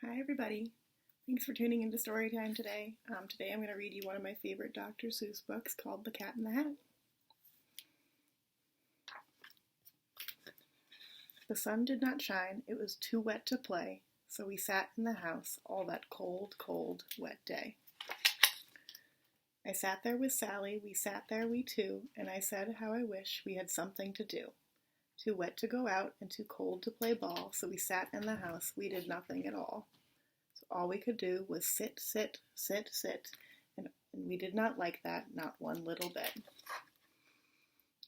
Hi everybody. Thanks for tuning into Storytime today. Today I'm going to read you one of my favorite Dr. Seuss books called The Cat in the Hat. The sun did not shine, it was too wet to play, so we sat in the house all that cold, cold, wet day. I sat there with Sally, we sat there we two, and I said how I wish we had something to do. Too wet to go out and too cold to play ball, so we sat in the house, we did nothing at all. So all we could do was sit, sit, sit, sit, and we did not like that, not one little bit.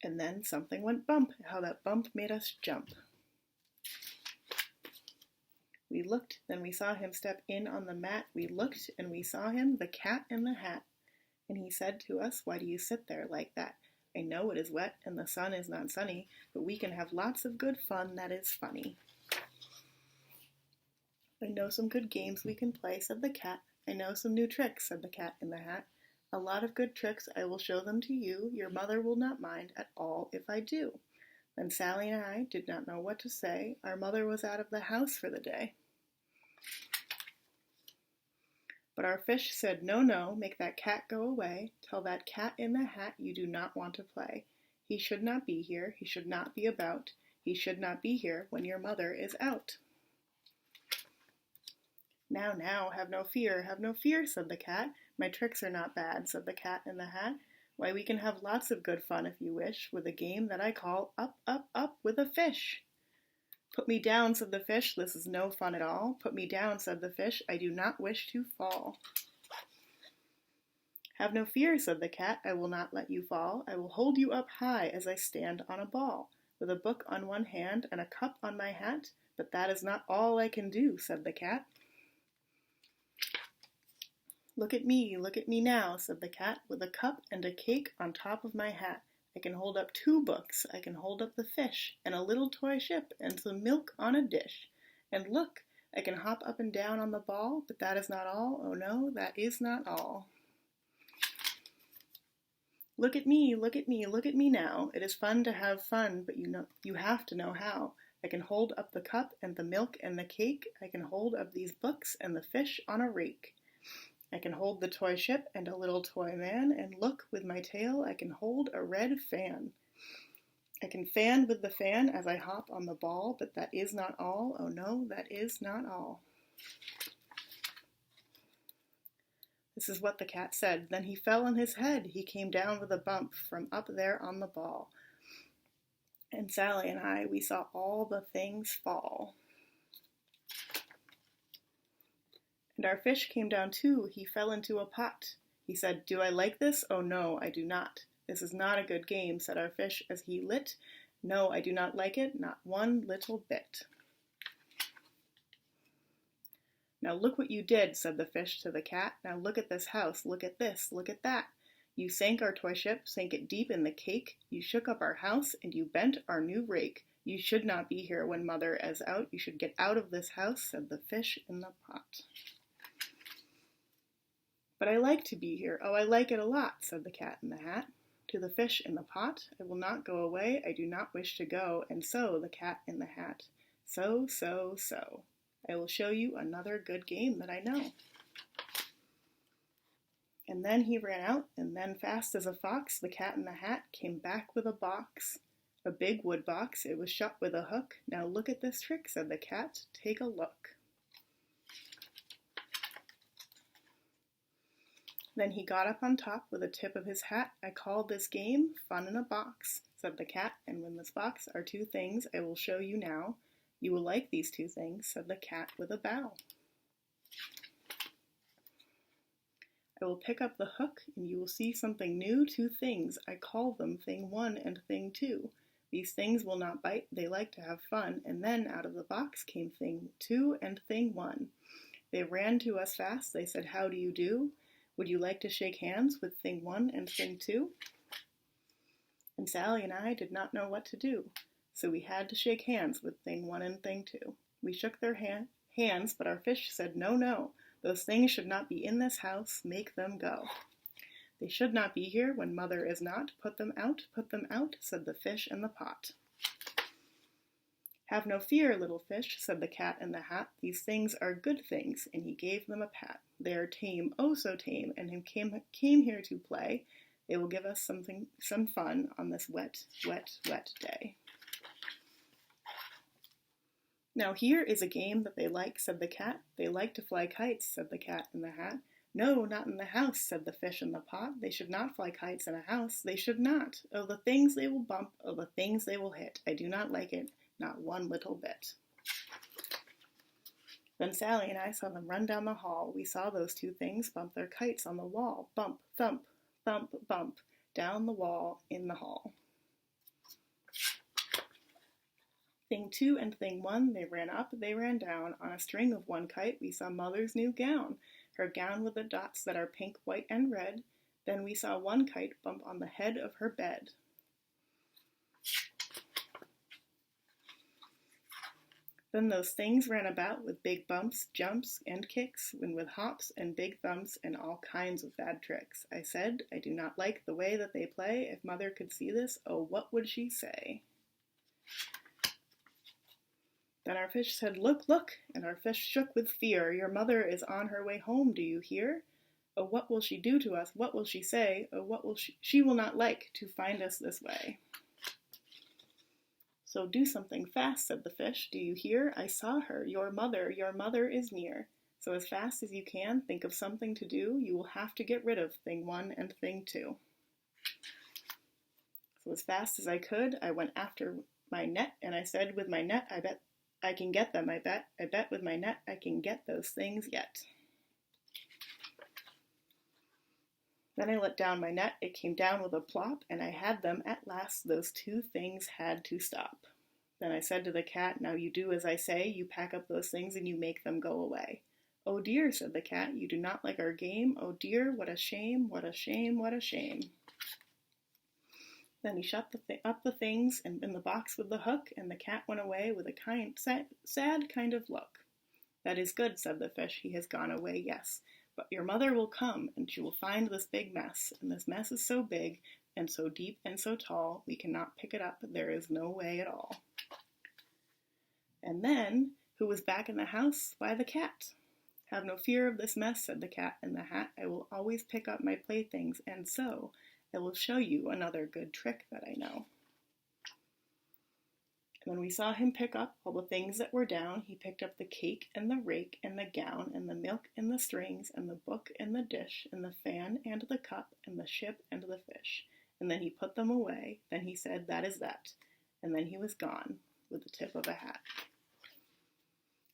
And then something went bump, how that bump made us jump. We looked, then we saw him step in on the mat. We looked, and we saw him, the cat in the hat. And he said to us, why do you sit there like that? I know it is wet, and the sun is not sunny, but we can have lots of good fun that is funny. I know some good games we can play, said the cat. I know some new tricks, said the cat in the hat. A lot of good tricks, I will show them to you. Your mother will not mind at all if I do. Then Sally and I did not know what to say. Our mother was out of the house for the day. But our fish said, no, no, make that cat go away. Tell that cat in the hat you do not want to play. He should not be here. He should not be about. He should not be here when your mother is out. Now, now, have no fear, said the cat. My tricks are not bad, said the cat in the hat. Why, we can have lots of good fun if you wish, with a game that I call Up, Up, Up with a Fish. Put me down, said the fish, this is no fun at all. Put me down, said the fish, I do not wish to fall. Have no fear, said the cat, I will not let you fall. I will hold you up high as I stand on a ball, with a book on one hand and a cup on my hat. But that is not all I can do, said the cat. Look at me now, said the cat, with a cup and a cake on top of my hat. I can hold up 2 books, I can hold up the fish, and a little toy ship, and some milk on a dish. And look, I can hop up and down on the ball, but that is not all, oh no, that is not all. Look at me now. It is fun to have fun, but you have to know how. I can hold up the cup and the milk and the cake. I can hold up these books and the fish on a rake. I can hold the toy ship and a little toy man, and look, with my tail I can hold a red fan. I can fan with the fan as I hop on the ball, but that is not all, oh no, that is not all. This is what the cat said. Then he fell on his head. He came down with a bump from up there on the ball. And Sally and I, we saw all the things fall. And our fish came down too. He fell into a pot. He said, do I like this? Oh no, I do not. This is not a good game, said our fish as he lit. No, I do not like it, not one little bit. Now look what you did, said the fish to the cat. Now look at this house, look at this, look at that. You sank our toy ship, sank it deep in the cake. You shook up our house, and you bent our new rake. You should not be here when mother is out. You should get out of this house, said the fish in the pot. But I like to be here. Oh, I like it a lot, said the cat in the hat. To the fish in the pot, I will not go away. I do not wish to go. And so, the cat in the hat. So. I will show you another good game that I know. And then he ran out, and then fast as a fox, the cat in the hat came back with a box. A big wood box. It was shut with a hook. Now look at this trick, said the cat. Take a look. Then he got up on top with the tip of his hat. I call this game Fun in a Box, said the cat, and in this box are 2 things I will show you now. You will like these 2 things, said the cat with a bow. I will pick up the hook, and you will see something new. 2 things, I call them Thing 1 and Thing 2. These things will not bite, they like to have fun, and then out of the box came Thing 2 and Thing 1. They ran to us fast, they said, how do you do? Would you like to shake hands with Thing 1 and Thing 2? And Sally and I did not know what to do, so we had to shake hands with Thing 1 and Thing 2. We shook their hands, but our fish said, no, no, those things should not be in this house, make them go. They should not be here when mother is not, put them out, said the fish in the pot. Have no fear, little fish, said the cat in the hat. These things are good things, and he gave them a pat. They are tame, oh so tame, and came here to play. They will give us some fun on this wet, wet, wet day. Now here is a game that they like, said the cat. They like to fly kites, said the cat in the hat. No, not in the house, said the fish in the pot. They should not fly kites in a house. They should not. Oh, the things they will bump, oh, the things they will hit. I do not like it, not one little bit. Then Sally and I saw them run down the hall. We saw those two things bump their kites on the wall. Bump, thump, thump, bump, down the wall in the hall. Thing 2 and Thing 1, they ran up, they ran down. On a string of one kite, we saw Mother's new gown. Her gown with the dots that are pink, white, and red. Then we saw one kite bump on the head of her bed. Then those things ran about with big bumps, jumps, and kicks, and with hops and big thumps and all kinds of bad tricks. I said, I do not like the way that they play. If Mother could see this, oh, what would she say? Then our fish said, look, look, and our fish shook with fear. Your mother is on her way home, do you hear? Oh, what will she do to us? What will she say? Oh, what will she will not like to find us this way. So do something fast, said the fish. Do you hear? I saw her. Your mother is near. So as fast as you can, think of something to do. You will have to get rid of Thing 1 and Thing 2. So as fast as I could, I went after my net, and I said, with my net, I bet I can get them, I bet with my net I can get those things yet. Then I let down my net, it came down with a plop, and I had them at last. Those two things had to stop. Then I said to the cat, now you do as I say, you pack up those things and you make them go away. Oh dear, said the cat, you do not like our game. Oh dear, what a shame, what a shame, what a shame. Then he shut up the things in the box with the hook, and the cat went away with a sad kind of look. That is good, said the fish, he has gone away, yes. But your mother will come, and she will find this big mess, and this mess is so big, and so deep and so tall, we cannot pick it up, there is no way at all. And then, who was back in the house? Why, the cat. Have no fear of this mess, said the cat in the hat, I will always pick up my playthings, and so I will show you another good trick that I know. And when we saw him pick up all the things that were down, he picked up the cake and the rake and the gown and the milk and the strings and the book and the dish and the fan and the cup and the ship and the fish. And then he put them away. Then he said, that is that. And then he was gone with the tip of a hat.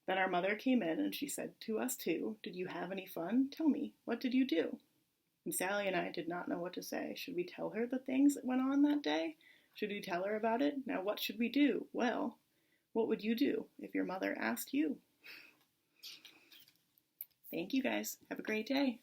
Then our mother came in and she said to us too, did you have any fun? Tell me, what did you do? And Sally and I did not know what to say. Should we tell her the things that went on that day? Should we tell her about it? Now what should we do? Well, what would you do if your mother asked you? Thank you guys. Have a great day.